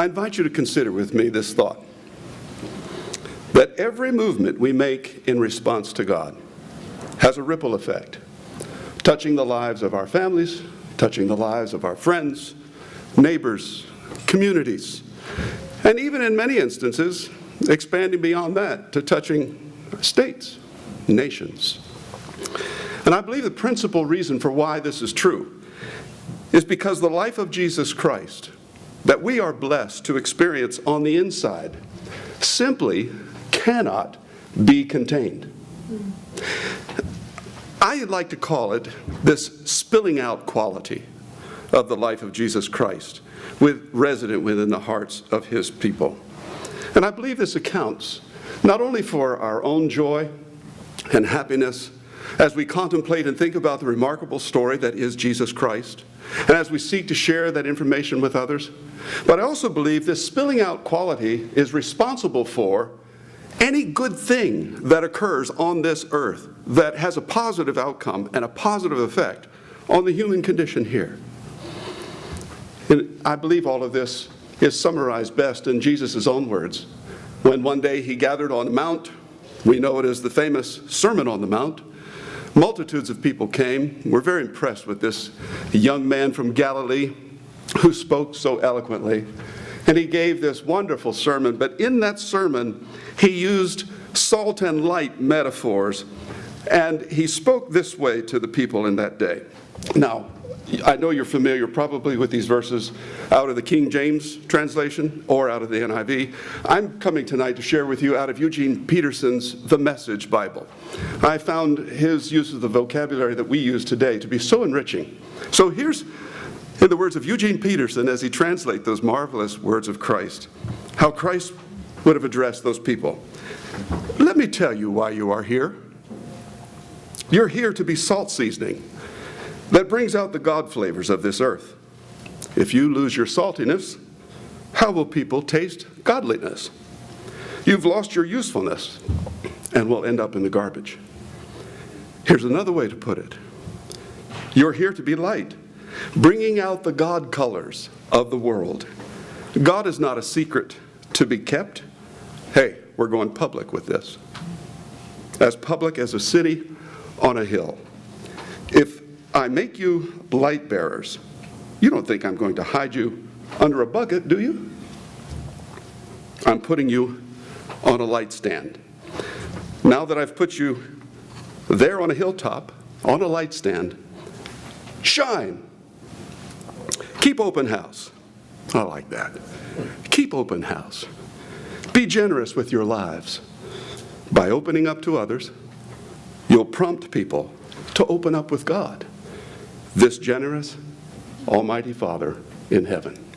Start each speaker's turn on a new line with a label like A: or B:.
A: I invite you to consider with me this thought, that every movement we make in response to God has a ripple effect, touching the lives of our families, touching the lives of our friends, neighbors, communities, and even in many instances, expanding beyond that to touching states, nations. And I believe the principal reason for why this is true is because the life of Jesus Christ that we are blessed to experience on the inside simply cannot be contained. I like to call it this spilling out quality of the life of Jesus Christ, resident within the hearts of his people. And I believe this accounts not only for our own joy and happiness as we contemplate and think about the remarkable story that is Jesus Christ, and as we seek to share that information with others, but I also believe this spilling out quality is responsible for any good thing that occurs on this earth that has a positive outcome and a positive effect on the human condition here. And I believe all of this is summarized best in Jesus' own words. When one day he gathered on a mount, we know it as the famous Sermon on the Mount, multitudes of people came. We're very impressed with this young man from Galilee who spoke so eloquently. And he gave this wonderful sermon, but in that sermon, he used salt and light metaphors, and he spoke this way to the people in that day. Now, I know you're familiar probably with these verses out of the King James translation or out of the NIV. I'm coming tonight to share with you out of Eugene Peterson's The Message Bible. I found his use of the vocabulary that we use today to be so enriching. So here's, in the words of Eugene Peterson, as he translates those marvelous words of Christ, how Christ would have addressed those people. Let me tell you why you are here. You're here to be salt seasoning that brings out the God flavors of this earth. If you lose your saltiness, how will people taste godliness? You've lost your usefulness and will end up in the garbage. Here's another way to put it. You're here to be light, bringing out the God colors of the world. God is not a secret to be kept. Hey, we're going public with this. As public as a city on a hill. If I make you light bearers, you don't think I'm going to hide you under a bucket, do you? I'm putting you on a light stand. Now that I've put you there on a hilltop, on a light stand, shine. Keep open house. I like that. Keep open house. Be generous with your lives. By opening up to others, you'll prompt people to open up with God, this generous, almighty Father in heaven.